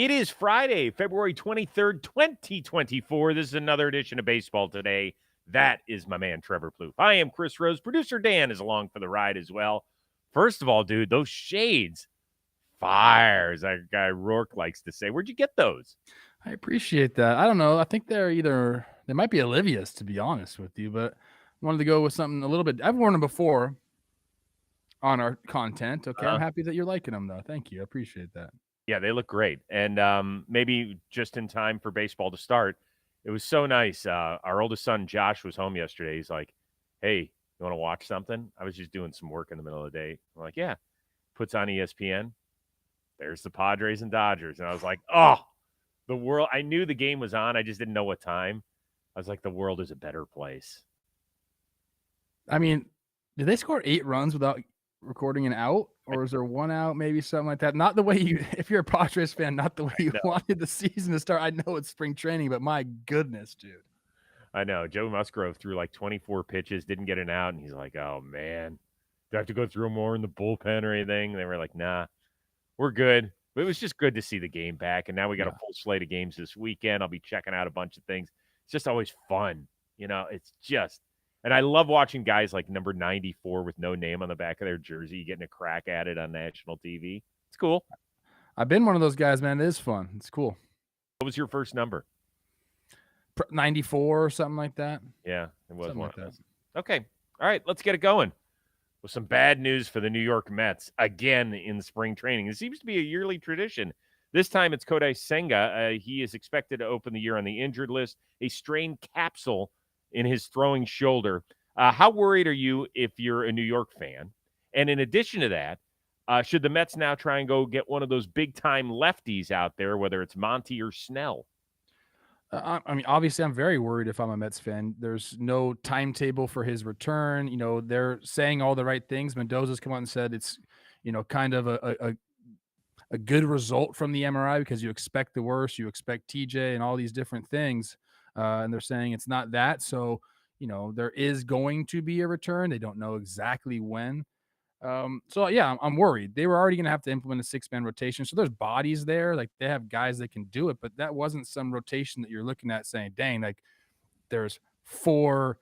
It is Friday, February 23rd, 2024. This is another edition of Baseball Today. That is my man, Trevor Plouffe. I am Chris Rose. Producer Dan is along for the ride as well. First of all, dude, those shades, fire, as that guy Rourke likes to say. Where'd you get those? I appreciate that. I don't know. I think they might be Olivia's, to be honest with you, but I wanted to go with something a little bit. I've worn them before on our content. Okay. I'm happy that you're liking them, though. Thank you. I appreciate that. Yeah, they look great. And maybe just in time for baseball to start, it was so nice. Our oldest son, Josh, was home yesterday. He's like, hey, you want to watch something? I was just doing some work in the middle of the day. I'm like, yeah. Puts on ESPN. There's the Padres and Dodgers. And I was like, oh, the world. I knew the game was on. I just didn't know what time. I was like, the world is a better place. I mean, did they score 8 runs without recording an out? Or is there 1 out, maybe something like that? Not the way you, if you're a Padres fan, not the way you wanted the season to start. I know it's spring training, but my goodness, dude. I know. Joe Musgrove threw like 24 pitches, didn't get an out, and he's like, oh, man. Do I have to go through more in the bullpen or anything? And they were like, nah, we're good. But it was just good to see the game back, and now we got a full slate of games this weekend. I'll be checking out a bunch of things. It's just always fun. You know, it's just – and I love watching guys like number 94 with no name on the back of their jersey getting a crack at it on national TV. It's cool. I've been one of those guys, man. It is fun. It's cool. What was your first number? 94 or something like that. Yeah, it was something one like of that. those. Okay. All right, let's get it going with some bad news for the New York Mets again in spring training. It seems to be a yearly tradition. This time it's Kodai Senga. He is expected to open the year on the injured list, a strained capsule in his throwing shoulder. How worried are you if you're a New York fan? And in addition to that, should the Mets now try and go get one of those big-time lefties out there, whether it's Monty or Snell? I mean, obviously, I'm very worried if I'm a Mets fan. There's no timetable for his return. You know, they're saying all the right things. Mendoza's come out and said it's, kind of a good result from the MRI because you expect the worst. You expect TJ and all these different things. And they're saying it's not that. So, there is going to be a return. They don't know exactly when. So yeah, I'm worried. They were already going to have to implement a 6-man rotation. So there's bodies there. Like they have guys that can do it, but that wasn't some rotation that you're looking at saying, dang, like there's 4,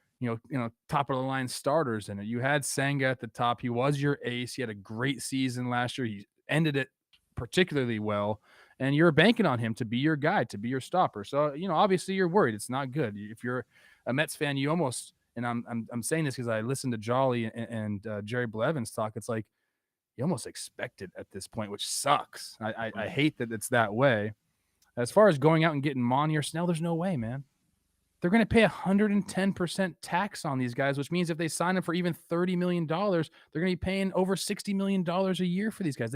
top of the line starters in it. You had Senga at the top. He was your ace. He had a great season last year. He ended it particularly well. And you're banking on him to be your guy, to be your stopper. So, obviously you're worried. It's not good. If you're a Mets fan, you almost, and I'm saying this because I listened to Jolly and Jerry Blevins talk. It's like you almost expect it at this point, which sucks. I hate that it's that way. As far as going out and getting Monty or Snell, there's no way, man. They're going to pay 110% tax on these guys, which means if they sign them for even $30 million, they're going to be paying over $60 million a year for these guys.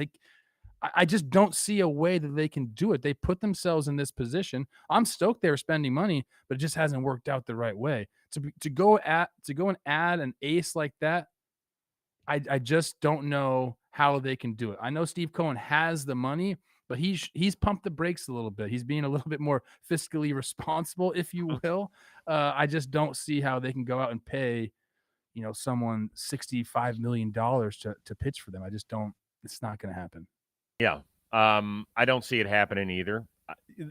I just don't see a way that they can do it. They put themselves in this position. I'm stoked they're spending money, but it just hasn't worked out the right way. To go and add an ace like that, I just don't know how they can do it. I know Steve Cohen has the money, but he's pumped the brakes a little bit. He's being a little bit more fiscally responsible, if you will. I just don't see how they can go out and pay, someone $65 million to pitch for them. I just don't. It's not going to happen. Yeah. I don't see it happening either.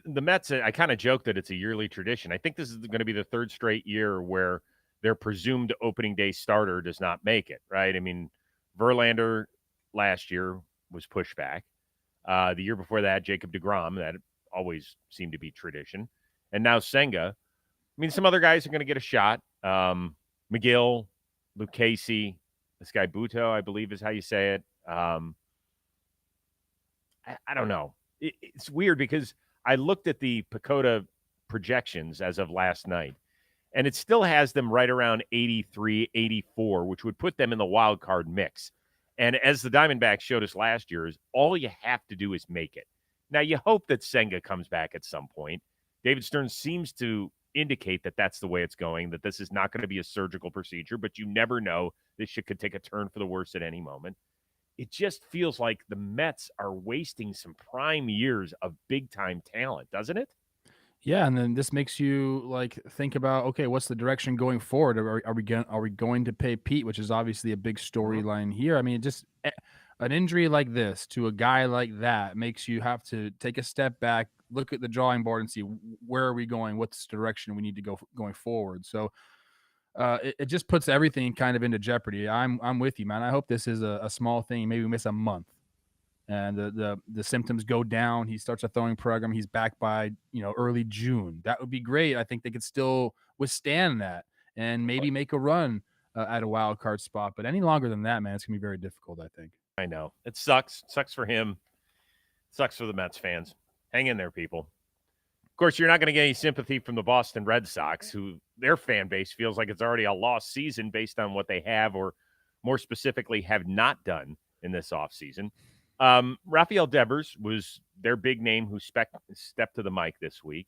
The Mets, I kind of joke that it's a yearly tradition. I think this is going to be the third straight year where their presumed opening day starter does not make it, right? I mean, Verlander last year was pushed back. The year before that, Jacob deGrom, that always seemed to be tradition. And now Senga. I mean, some other guys are going to get a shot. McGill, Luke Casey, this guy Buto, I believe is how you say it. I don't know. It's weird because I looked at the PECOTA projections as of last night, and it still has them right around 83, 84, which would put them in the wild card mix. And as the Diamondbacks showed us last year, is all you have to do is make it. Now, you hope that Senga comes back at some point. David Stern seems to indicate that that's the way it's going, that this is not going to be a surgical procedure, but you never know. This shit could take a turn for the worse at any moment. It just feels like the Mets are wasting some prime years of big-time talent, doesn't it? Yeah, and then this makes you think about, okay, what's the direction going forward? Are we going to pay Pete, which is obviously a big storyline here? I mean, an injury like this to a guy like that makes you have to take a step back, look at the drawing board, and see where are we going, what's the direction we need to go going forward. So it just puts everything kind of into jeopardy. I'm with you, man. I hope this is a small thing. Maybe we miss a month, and the symptoms go down. He starts a throwing program. He's back by early June. That would be great. I think they could still withstand that and maybe make a run at a wild card spot. But any longer than that, man, it's gonna be very difficult, I think. I know. It sucks. Sucks for him. Sucks for the Mets fans. Hang in there, people. Of course, you're not going to get any sympathy from the Boston Red Sox, who their fan base feels like it's already a lost season based on what they have, or more specifically, have not done in this offseason. Rafael Devers was their big name who stepped to the mic this week.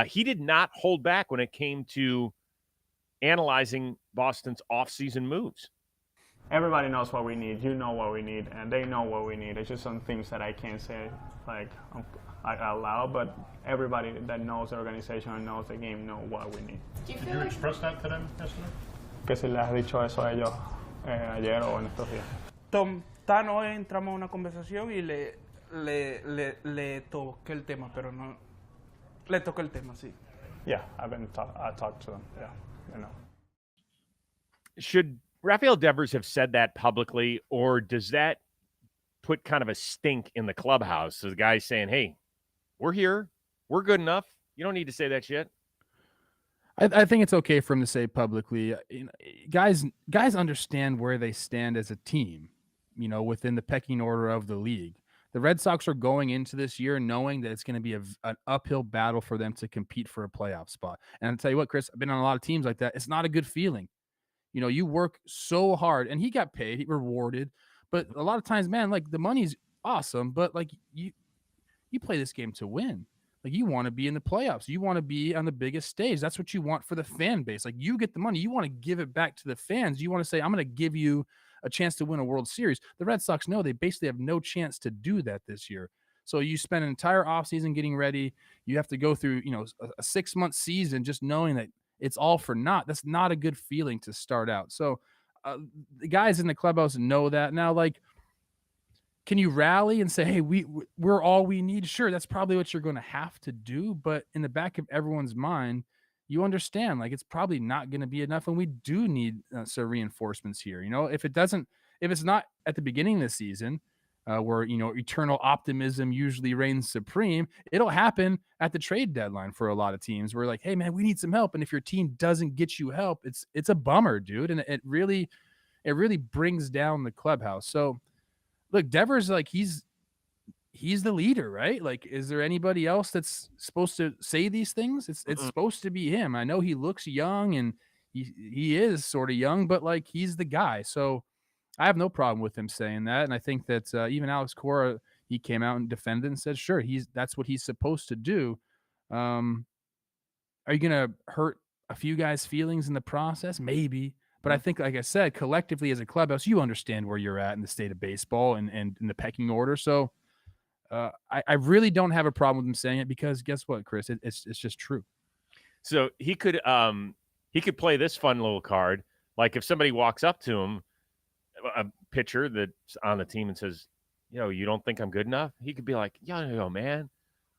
He did not hold back when it came to analyzing Boston's offseason moves. Everybody knows what we need. You know what we need, and they know what we need. It's just some things that I can't say out loud, but everybody that knows the organization and knows the game know what we need. Did you express that to them yesterday? Que si les has dicho eso a ellos ayer o en estos días. Tom Tan hoy entramos a una conversación y le toqué el tema, pero no le toqué el tema, sí. Yeah, I talked to them. Yeah, you know. Should Rafael Devers have said that publicly, or does that put kind of a stink in the clubhouse? So the guy's saying, hey, we're here. We're good enough. You don't need to say that shit. I think it's okay for him to say publicly. Guys understand where they stand as a team, within the pecking order of the league. The Red Sox are going into this year knowing that it's going to be an uphill battle for them to compete for a playoff spot. And I'll tell you what, Chris, I've been on a lot of teams like that. It's not a good feeling. You work so hard, and he got paid, he rewarded. But a lot of times, man, like the money's awesome, but like you play this game to win. Like you want to be in the playoffs. You want to be on the biggest stage. That's what you want for the fan base. Like you get the money. You want to give it back to the fans. You want to say, I'm going to give you a chance to win a World Series. The Red Sox know they basically have no chance to do that this year. So you spend an entire offseason getting ready. You have to go through, a 6-month season just knowing that it's all for naught. That's not a good feeling to start out. So the guys in the clubhouse know that. Now, like, can you rally and say, hey, we're all we need? Sure, that's probably what you're going to have to do. But in the back of everyone's mind, you understand, like, it's probably not going to be enough. And we do need some reinforcements here. If it's not at the beginning of the season, where eternal optimism usually reigns supreme, it'll happen at the trade deadline for a lot of teams. We're like, hey man, we need some help, and if your team doesn't get you help, it's a bummer, dude, and it really brings down the clubhouse. So look, Devers, like he's the leader, right? Like, is there anybody else that's supposed to say these things? It's supposed to be him. I know he looks young, and he is sort of young, but like he's the guy. So I have no problem with him saying that, and I think that even Alex Cora, he came out and defended and said, "Sure, that's what he's supposed to do." Are you gonna hurt a few guys' feelings in the process? Maybe, but I think, like I said, collectively as a clubhouse, you understand where you're at in the state of baseball and in the pecking order. So I really don't have a problem with him saying it, because guess what, Chris? It's just true. So he could play this fun little card, like if somebody walks up to him, a pitcher that's on the team, and says, you don't think I'm good enough? He could be like, yo, man,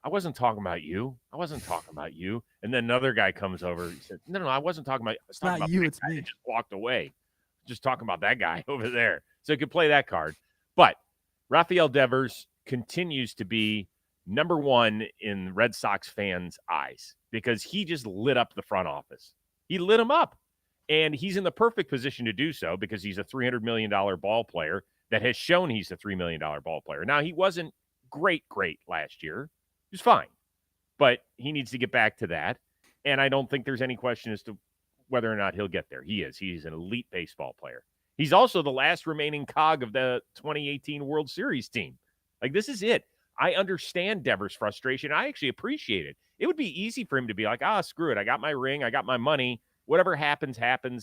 I wasn't talking about you. I wasn't talking about you. And then another guy comes over. He said, no, I wasn't talking about you. I was talking not about you, that it's guy me. that just walked away. Just talking about that guy over there. So he could play that card. But Rafael Devers continues to be number one in Red Sox fans' eyes, because he just lit up the front office. He lit them up. And he's in the perfect position to do so, because he's a $300 million ball player that has shown he's a $3 million ball player. Now, he wasn't great last year. He was fine. But he needs to get back to that. And I don't think there's any question as to whether or not he'll get there. He is. He's an elite baseball player. He's also the last remaining cog of the 2018 World Series team. Like, this is it. I understand Devers' frustration. I actually appreciate it. It would be easy for him to be like, screw it. I got my ring. I got my money. Whatever happens,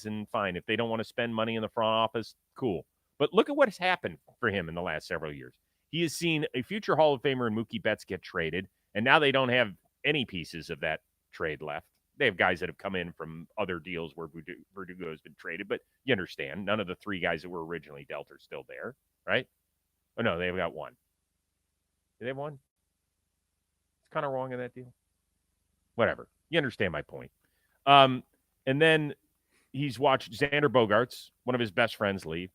and fine. If they don't want to spend money in the front office, cool. But look at what has happened for him in the last several years. He has seen a future Hall of Famer and Mookie Betts get traded, and now they don't have any pieces of that trade left. They have guys that have come in from other deals where Verdugo has been traded, but you understand, none of the three guys that were originally dealt are still there, right? Oh, no, they've got one. Do they have one? It's kind of wrong in that deal. Whatever. You understand my point. And then he's watched Xander Bogaerts, one of his best friends, leave.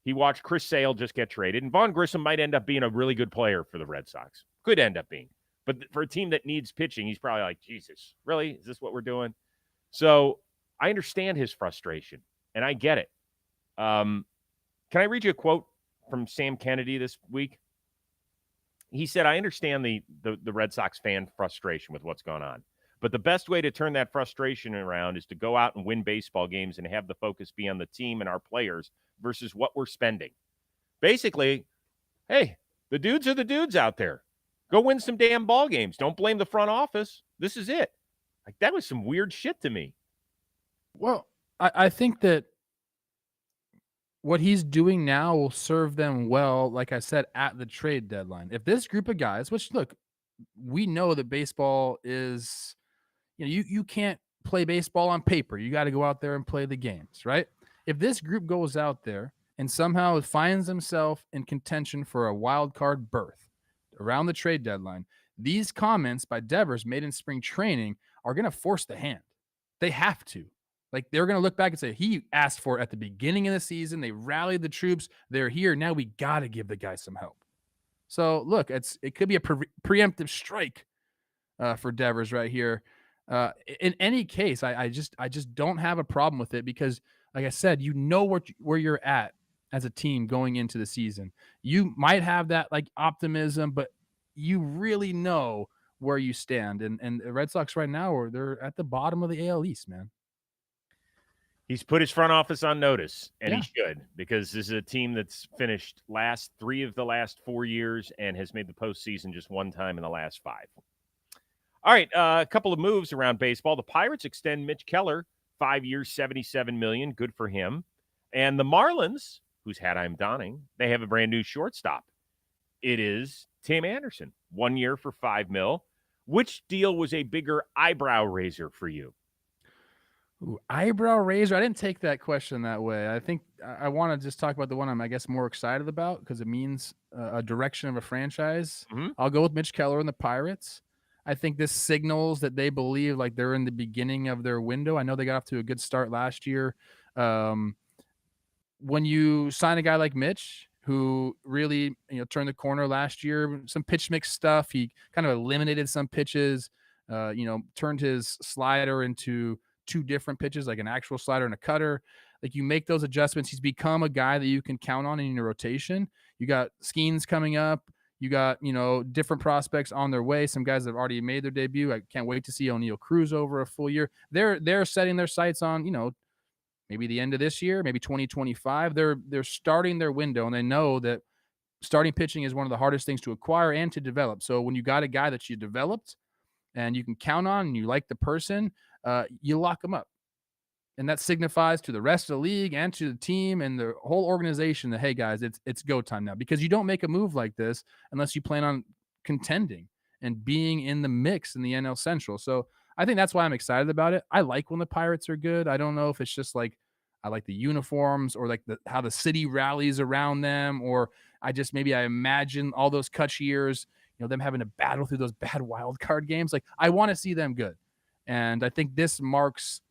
He watched Chris Sale just get traded. And Vaughn Grissom might end up being a really good player for the Red Sox. Could end up being. But for a team that needs pitching, he's probably like, Jesus, really? Is this what we're doing? So I understand his frustration, and I get it. Can I read you a quote from Sam Kennedy this week? He said, I understand the Red Sox fan frustration with what's going on. But the best way to turn that frustration around is to go out and win baseball games and have the focus be on the team and our players versus what we're spending. Basically, hey, the dudes are the dudes out there. Go win some damn ball games. Don't blame the front office. This is it. Like, that was some weird shit to me. Well, I think that what he's doing now will serve them well, like I said, at the trade deadline. If this group of guys, which, look, we know that baseball is, you can't play baseball on paper. You got to go out there and play the games, right? If this group goes out there and somehow finds themselves in contention for a wild card berth around the trade deadline, these comments by Devers made in spring training are going to force the hand. They have to. Like, they're going to look back and say, he asked for it at the beginning of the season. They rallied the troops. They're here. Now we got to give the guy some help. So, look, it could be a preemptive strike for Devers right here. In any case, I just don't have a problem with it because, like I said, you know where you're at as a team going into the season. You might have that, like, optimism, but you really know where you stand. And the Red Sox right now, they're at the bottom of the AL East, man. He's put his front office on notice, and Yeah. he should, because this is a team that's finished last 3 of the last 4 years and has made the postseason just one time in the last 5. All right, a couple of moves around baseball. The Pirates extend Mitch Keller 5 years, $77 million. Good for him. And the Marlins, whose hat I'm donning, they have a brand new shortstop. It is Tim Anderson, 1 year for $5 million. Which deal was a bigger eyebrow raiser for you? Ooh, eyebrow raiser. I didn't take that question that way. I think I want to just talk about the one I'm, I guess, more excited about because it means a direction of a franchise. Mm-hmm. I'll go with Mitch Keller and the Pirates. I think this signals that they believe like they're in the beginning of their window. I know they got off to a good start last year. When you sign a guy like Mitch, who really turned the corner last year, some pitch mix stuff. He kind of eliminated some pitches. Turned his slider into 2 different pitches, like an actual slider and a cutter. Like, you make those adjustments. He's become a guy that you can count on in your rotation. You got Skeens coming up. You got, different prospects on their way. Some guys that have already made their debut. I can't wait to see O'Neal Cruz over a full year. They're setting their sights on, maybe the end of this year, maybe 2025. They're starting their window, and they know that starting pitching is one of the hardest things to acquire and to develop. So when you got a guy that you developed and you can count on and you like the person, you lock them up. And that signifies to the rest of the league and to the team and the whole organization that, hey, guys, it's go time now. Because you don't make a move like this unless you plan on contending and being in the mix in the NL Central. So I think that's why I'm excited about it. I like when the Pirates are good. I don't know if it's just like I like the uniforms or like how the city rallies around them, or I imagine all those Kutch years, them having to battle through those bad wild card games. Like, I want to see them good. And I think this marks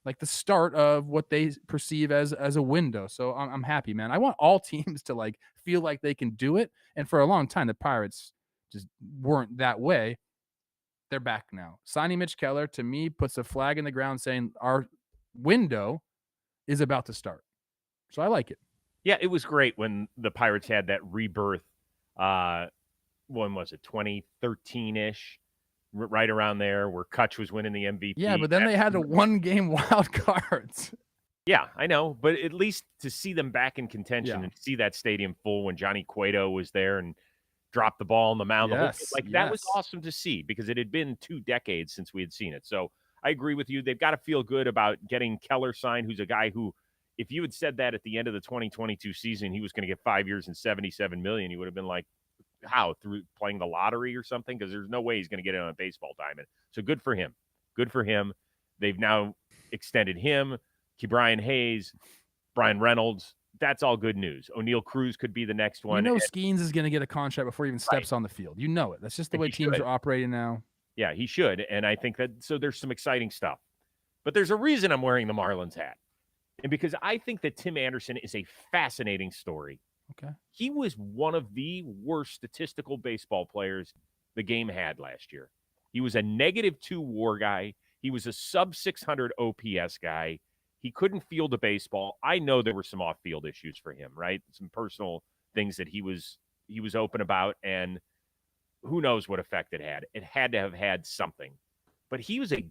like the start of what they perceive as a window. So I'm happy, man. I want all teams to like feel like they can do it. And for a long time, the Pirates just weren't that way. They're back now. Signing Mitch Keller, to me, puts a flag in the ground saying our window is about to start. So I like it. Yeah, it was great when the Pirates had that rebirth. When was it? 2013-ish, right around there, where Kutch was winning the MVP. Yeah, but then they had a 1-game wild cards. Yeah, I know, but at least to see them back in contention and see that stadium full when Johnny Cueto was there and dropped the ball on the mound. Yes, that was awesome to see because it had been 2 decades since we had seen it. So I agree with you. They've got to feel good about getting Keller signed, who's a guy who, if you had said that at the end of the 2022 season, he was going to get 5 years and $77 million, you would have been like, how, through playing the lottery or something? Because there's no way he's going to get it on a baseball diamond. So good for him. Good for him. They've now extended him, Ke'Bryan Hayes, Brian Reynolds. that's all good news. O'Neal Cruz could be the next one. You know, Skeens is going to get a contract before he even steps on the field. You know it. That's just the way teams are operating now. Yeah, he should. And I think that so there's some exciting stuff. But there's a reason I'm wearing the Marlins hat. And because I think that Tim Anderson is a fascinating story. Okay. He was one of the worst statistical baseball players the game had last year. He was a -2 WAR guy. He was a sub-600 OPS guy. He couldn't field a baseball. I know there were some off-field issues for him, right? Some personal things that he was open about, and who knows what effect it had. It had to have had something. But he was a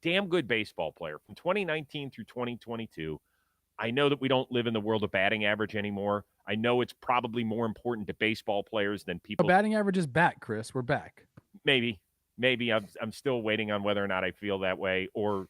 damn good baseball player from 2019 through 2022. I know that we don't live in the world of batting average anymore. I know it's probably more important to baseball players than people. Batting average is back, Chris. We're back. Maybe I'm still waiting on whether or not I feel that way or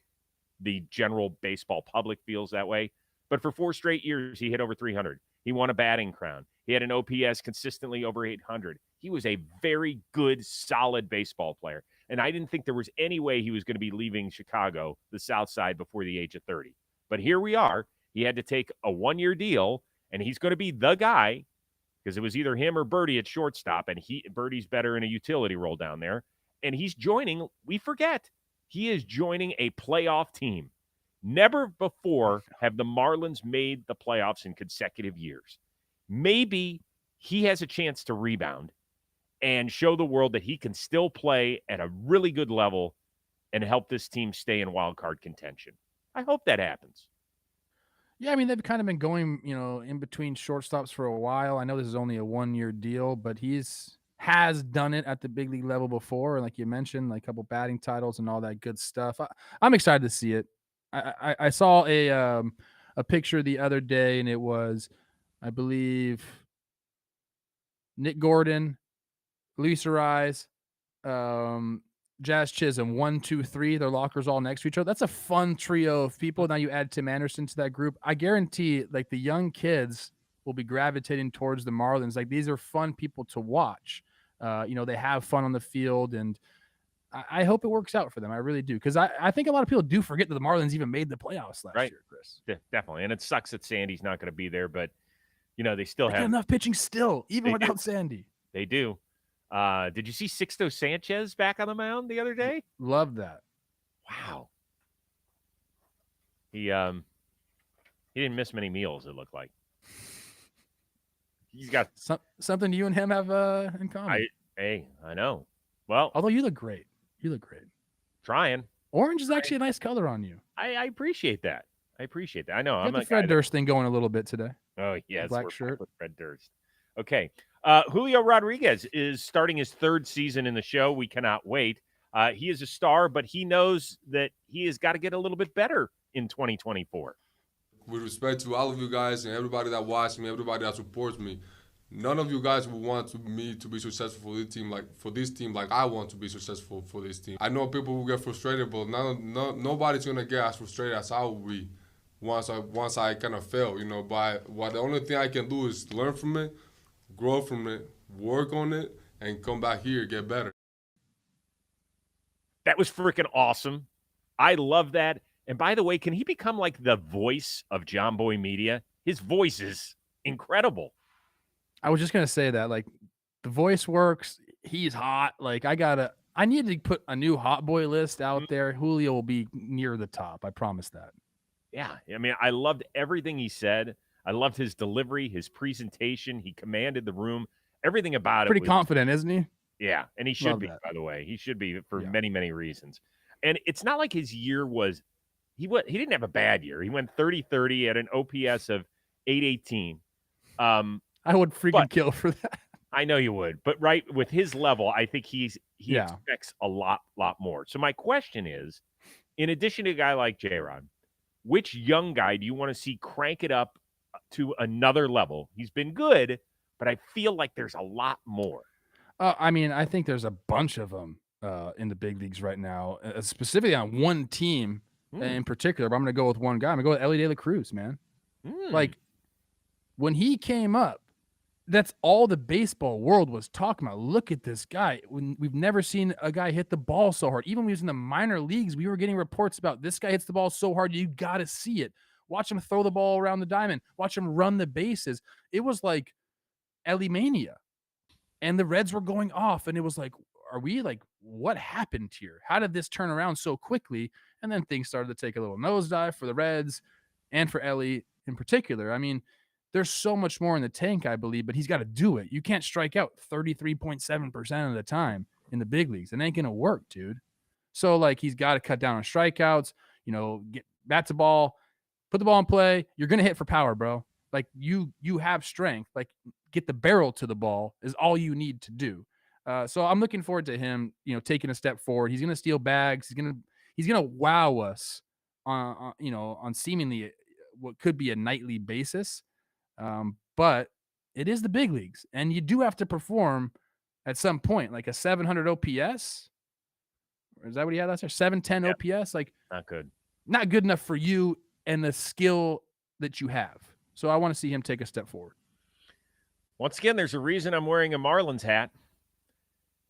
the general baseball public feels that way. But for 4 straight years, he hit over 300. He won a batting crown. He had an OPS consistently over 800. He was a very good, solid baseball player. And I didn't think there was any way he was going to be leaving Chicago, the South Side, before the age of 30. But here we are. He had to take a 1-year deal, and he's going to be the guy because it was either him or Birdie at shortstop, and Birdie's better in a utility role down there. And he's joining, we forget, he is joining a playoff team. Never before have the Marlins made the playoffs in consecutive years. Maybe he has a chance to rebound and show the world that he can still play at a really good level and help this team stay in wild card contention. I hope that happens. Yeah, I mean, they've kind of been going, in between shortstops for a while. I know this is only a 1-year deal, but has done it at the big league level before. Like you mentioned, like a couple batting titles and all that good stuff. I'm excited to see it. I saw a picture the other day, and it was, I believe, Nick Gordon, Luis Ariz, Jazz Chisholm, 1, 2, 3. Their lockers all next to each other. That's a fun trio of people. Now you add Tim Anderson to that group. I guarantee, like, the young kids will be gravitating towards the Marlins. Like, these are fun people to watch. They have fun on the field, and I hope it works out for them. I really do, because I think a lot of people do forget that the Marlins even made the playoffs last year, Chris. Definitely, and it sucks that Sandy's not going to be there, but they still have enough pitching still, even without Sandy. They do. Did you see Sixto Sanchez back on the mound the other day? Love that. Wow. He didn't miss many meals, it looked like. He's got something you and him have in common. I know. Well, although you look great. Trying. Orange is actually a nice color on you. I appreciate that. I know. I'm the Fred Durst thing going a little bit today. Oh, yes. Black shirt. With Fred Durst. Okay. Julio Rodriguez is starting his 3rd season in the show. We cannot wait. He is a star, but he knows that he has got to get a little bit better in 2024. With respect to all of you guys and everybody that watches me, everybody that supports me, none of you guys would want me to be successful for this team like I want to be successful for this team. I know people will get frustrated, but nobody's gonna get as frustrated as I will be once I kind of fail. But the only thing I can do is learn from it, grow from it, work on it, and come back here and get better. That was freaking awesome. I love that. And by the way, can he become like the voice of John Boy Media? His voice is incredible. I was just going to say that, like, the voice works. He's hot. Like, I need to put a new hot boy list out there. Julio will be near the top. I promise that. Yeah. I mean, I loved everything he said. I loved his delivery, his presentation. He commanded the room. Everything about it. Pretty confident, isn't he? Yeah. And he should be, by the way. He should be for many, many reasons. And it's not like his year was he didn't have a bad year. He went 30-30 at an OPS of 818. I would freaking kill for that. I know you would. But right with his level, I think he expects a lot more. So my question is, in addition to a guy like J-Rod, which young guy do you want to see crank it up to another level? He's been good, but I feel like there's a lot more. I think there's a bunch of them in the big leagues right now, specifically on one team in particular. But I'm going to go with one guy. I'm going to go with Elly De La Cruz, man. Like, when he came up, that's all the baseball world was talking about. Look at this guy. We've never seen a guy hit the ball so hard. Even when he was in the minor leagues, we were getting reports about this guy hits the ball so hard, you got to see it. Watch him throw the ball around the diamond. Watch him run the bases. It was like Ellie Mania. And the Reds were going off, and it was like, are we like, what happened here? How did this turn around so quickly? And then things started to take a little nosedive for the Reds and for Ellie in particular. I mean, there's so much more in the tank, I believe, but he's got to do it. You can't strike out 33.7% of the time in the big leagues. It ain't going to work, dude. So, like, he's got to cut down on strikeouts, get bat to ball, put the ball in play. You're going to hit for power, bro. Like, you have strength. Like, get the barrel to the ball is all you need to do. So I'm looking forward to him, taking a step forward. He's going to steal bags. He's going to wow us on seemingly what could be a nightly basis. But it is the big leagues, and you do have to perform at some point, like a 700 OPS. Or is that what he had last year? 710 OPS? Like, not good enough for you and the skill that you have. So I want to see him take a step forward. Once again, there's a reason I'm wearing a Marlins hat.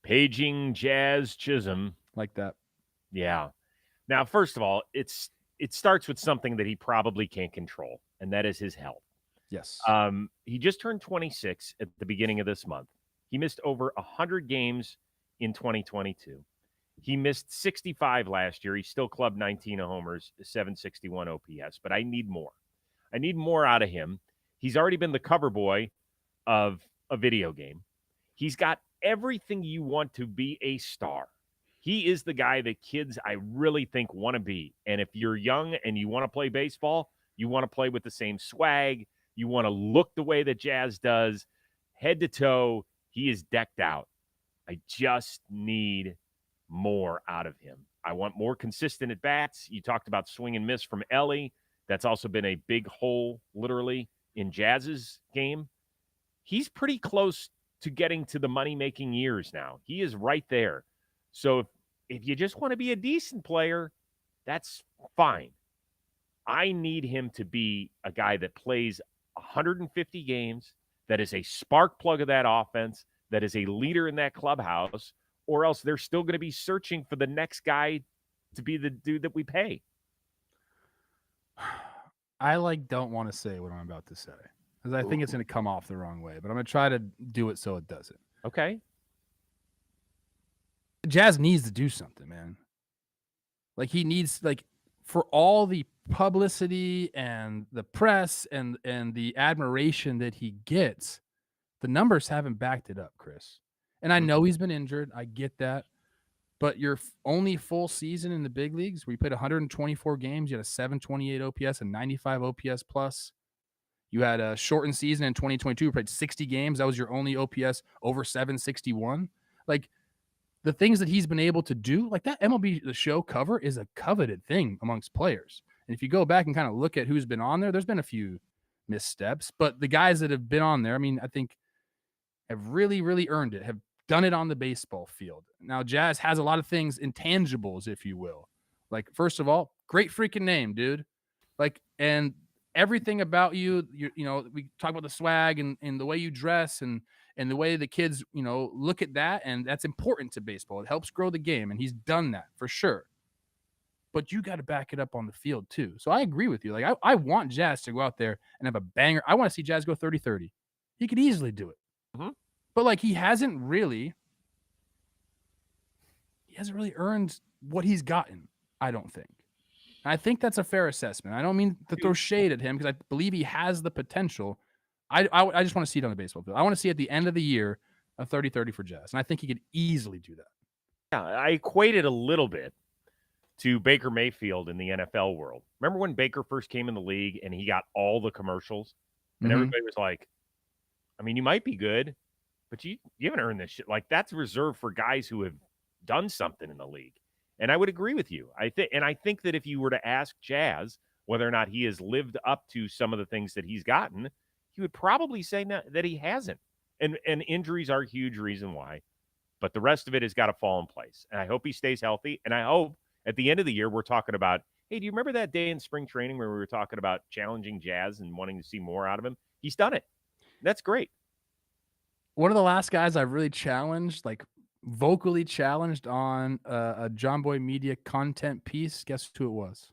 Paging Jazz Chisholm. Like that. Yeah. Now, first of all, it starts with something that he probably can't control, and that is his health. Yes. He just turned 26 at the beginning of this month. He missed over 100 games in 2022. He missed 65 last year. He still clubbed 19 homers, 761 OPS, but I need more. I need more out of him. He's already been the cover boy of a video game. He's got everything you want to be a star. He is the guy that kids, I really think, want to be. And if you're young and you want to play baseball, you want to play with the same swag, you want to look the way that Jazz does, head to toe, he is decked out. I just need more out of him. I want more consistent at-bats. You talked about swing and miss from Ellie. That's also been a big hole, literally, in Jazz's game. He's pretty close to getting to the money-making years now. He is right there. So if you just want to be a decent player, that's fine. I need him to be a guy that plays 150 games, that is a spark plug of that offense, that is a leader in that clubhouse, or else they're still going to be searching for the next guy to be the dude that we pay. I don't want to say what I'm about to say because I think it's going to come off the wrong way, but I'm going to try to do it so it doesn't. Okay. Jazz needs to do something, man. Like, he needs, for all the publicity and the press and the admiration that he gets, the numbers haven't backed it up, Chris. And I know he's been injured. I get that. But your only full season in the big leagues where you played 124 games, you had a 728 OPS and 95 OPS plus. You had a shortened season in 2022, you played 60 games. That was your only OPS over 761. Like, the things that he's been able to do, like that MLB The Show cover is a coveted thing amongst players. And if you go back and kind of look at who's been on there, there's been a few missteps. But the guys that have been on there, I mean, I think have really, really earned it, have done it on the baseball field. Now, Jazz has a lot of things, intangibles, if you will. Like, first of all, great freaking name, dude. Like, and everything about you, we talk about the swag and the way you dress and the way the kids, look at that. And that's important to baseball. It helps grow the game. And he's done that for sure. But you got to back it up on the field too. So I agree with you. Like, I want Jazz to go out there and have a banger. I want to see Jazz go 30-30. He could easily do it. Mm-hmm. But like, he hasn't really earned what he's gotten, I don't think. And I think that's a fair assessment. I don't mean to throw shade at him because I believe he has the potential. I just want to see it on the baseball field. I want to see at the end of the year a 30-30 for Jazz. And I think he could easily do that. Yeah, I equate it a little bit to Baker Mayfield in the NFL world. Remember when Baker first came in the league and he got all the commercials? And everybody was like, I mean, you might be good, but you haven't earned this shit. Like, that's reserved for guys who have done something in the league. And I would agree with you. I think that if you were to ask Jazz whether or not he has lived up to some of the things that he's gotten, he would probably say that he hasn't. And injuries are a huge reason why. But the rest of it has got to fall in place. And I hope he stays healthy. And I hope at the end of the year, we're talking about, hey, do you remember that day in spring training where we were talking about challenging Jazz and wanting to see more out of him? He's done it. That's great. One of the last guys I really challenged, like vocally challenged on a John Boy Media content piece, guess who it was?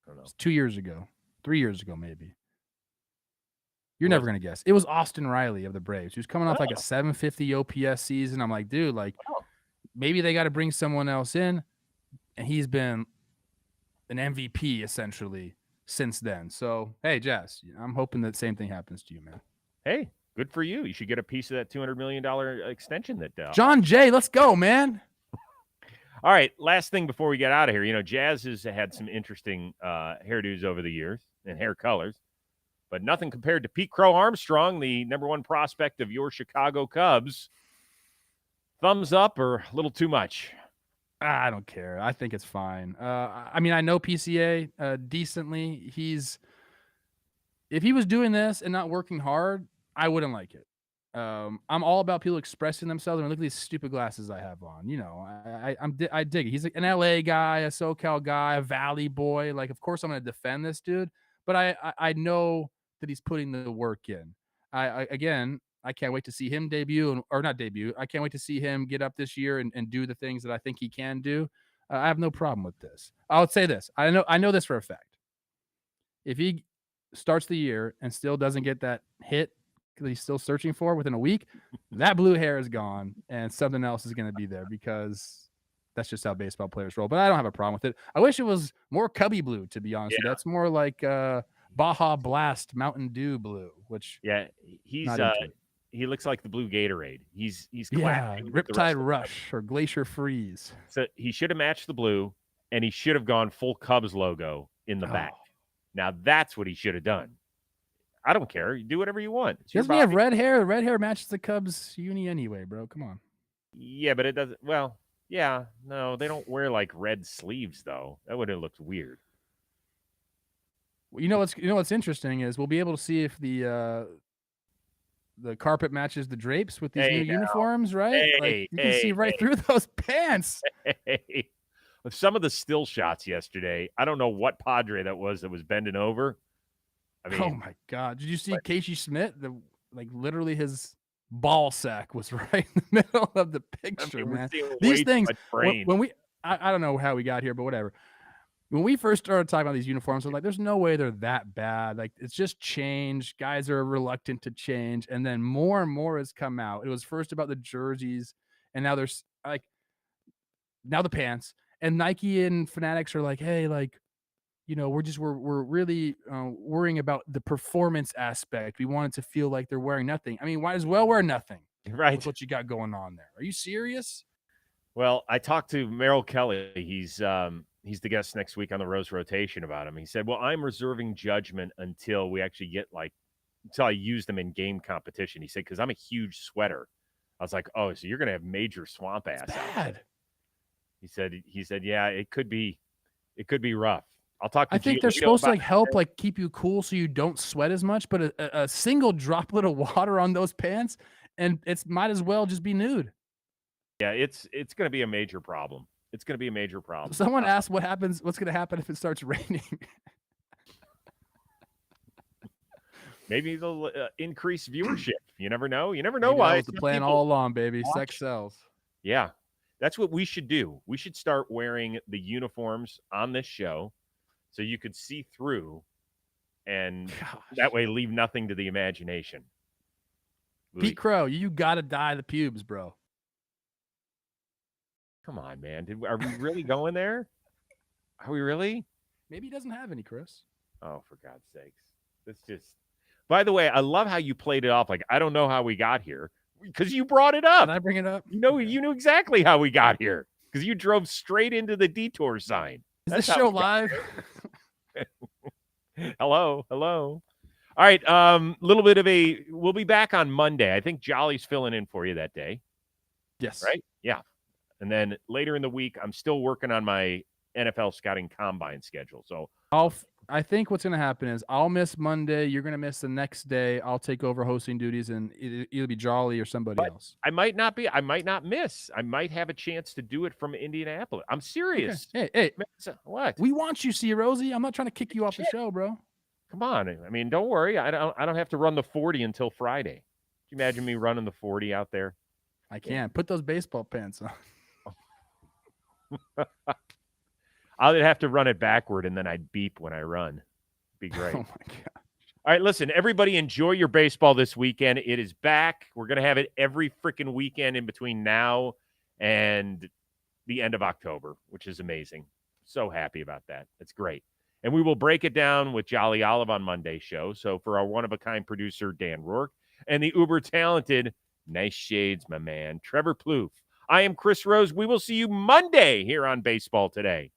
I don't know. It's 2 years ago, 3 years ago, maybe. You're never gonna guess. It was Austin Riley of the Braves. He was coming off like a 750 OPS season. I'm like, dude, like maybe they got to bring someone else in, and he's been an MVP essentially since then. So hey, Jazz, I'm hoping that same thing happens to you, man. Hey, good for you. You should get a piece of that $200 million extension that John Jay, let's go, man. All right, last thing before we get out of here. You know, Jazz has had some interesting hairdos over the years and hair colors, but nothing compared to Pete Crow-Armstrong, the number one prospect of your Chicago Cubs. Thumbs up or a little too much? I don't care. I think it's fine. I mean, I know PCA decently. If he was doing this and not working hard, I wouldn't like it. I'm all about people expressing themselves. And look at these stupid glasses I have on. You know, I dig it. He's like an LA guy, a SoCal guy, a Valley boy. Like, of course, I'm going to defend this dude, but I know that he's putting the work in. I can't wait to see him debut, or not debut. I can't wait to see him get up this year and do the things that I think he can do. I have no problem with this. I would say this. I know this for a fact. If he starts the year and still doesn't get that hit that he's still searching for within a week, that blue hair is gone and something else is going to be there, because that's just how baseball players roll. But I don't have a problem with it. I wish it was more Cubby blue, to be honest. Yeah. That's more like Baja Blast Mountain Dew blue, which he's he looks like the blue Gatorade. He's Riptide Rush or Glacier Freeze. So he should have matched the blue, and he should have gone full Cubs logo in the back. Now that's what he should have done. I don't care. You do whatever you want. Doesn't he have red hair? The red hair matches the Cubs uni anyway, bro. Come on. Yeah, but it doesn't. Well, yeah, no, they don't wear like red sleeves though. That would have looked weird. Well, you know what's interesting is we'll be able to see if the carpet matches the drapes with these new uniforms, right? You can see right through those pants. With some of the still shots yesterday, I don't know what Padre that was bending over. I mean, oh my God! Did you see Casey Schmidt? Literally his ball sack was right in the middle of the picture, man. These things, when we, I don't know how we got here, but whatever. When we first started talking about these uniforms, I'm like, there's no way they're that bad. Like, it's just change. Guys are reluctant to change. And then more and more has come out. It was first about the jerseys, and now there's now the pants. And Nike and Fanatics are like, hey, like, you know, we're really worrying about the performance aspect. We want it to feel like they're wearing nothing. I mean, might as well wear nothing. Right. With what you got going on there. Are you serious? Well, I talked to Merrill Kelly. He's the guest next week on the Rose Rotation about him. He said, well, I'm reserving judgment until we actually get until I use them in game competition. He said, because I'm a huge sweater. I was like, oh, so you're going to have major swamp ass. Bad. He said, yeah, it could be rough. I'll talk to I think they're supposed to help keep you cool so you don't sweat as much, but a single droplet of water on those pants and it's might as well just be nude. Yeah, it's going to be a major problem. It's going to be a major problem. Someone asked what's going to happen if it starts raining. Maybe they'll increase viewership. You never know. You never know why. That was the plan all along, baby. Sex sells. Yeah. That's what we should do. We should start wearing the uniforms on this show so you could see through and that way leave nothing to the imagination. Pete Crow, you got to dye the pubes, bro. Come on, man. Are we really going there? Are we really? Maybe he doesn't have any, Chris. Oh, for God's sakes. That's just... By the way, I love how you played it off like, I don't know how we got here. Because you brought it up. Did I bring it up? You knew exactly how we got here. Because you drove straight into the detour sign. Is this show live? Hello. All right. We'll be back on Monday. I think Jolly's filling in for you that day. Yes. Right? Yeah. And then later in the week, I'm still working on my NFL scouting combine schedule. So I think what's going to happen is I'll miss Monday. You're going to miss the next day. I'll take over hosting duties, and it'll be Jolly or somebody else. I might not miss. I might have a chance to do it from Indianapolis. I'm serious. Okay. Hey, what? We want you, see, Rosie. I'm not trying to kick you off the show, bro. Come on. I mean, don't worry. I don't have to run the 40 until Friday. Can you imagine me running the 40 out there? I can't. Put those baseball pants on. I'd have to run it backward, and then I'd beep when I run. Be great. Oh my God. All right, listen, everybody enjoy your baseball this weekend. It is back. We're going to have it every freaking weekend in between now and the end of October, which is amazing. So happy about that. That's great. And we will break it down with Jolly Olive on Monday's show. So for our one-of-a-kind producer, Dan Rourke, and the uber-talented, nice shades, my man, Trevor Plouffe, I am Chris Rose. We will see you Monday here on Baseball Today.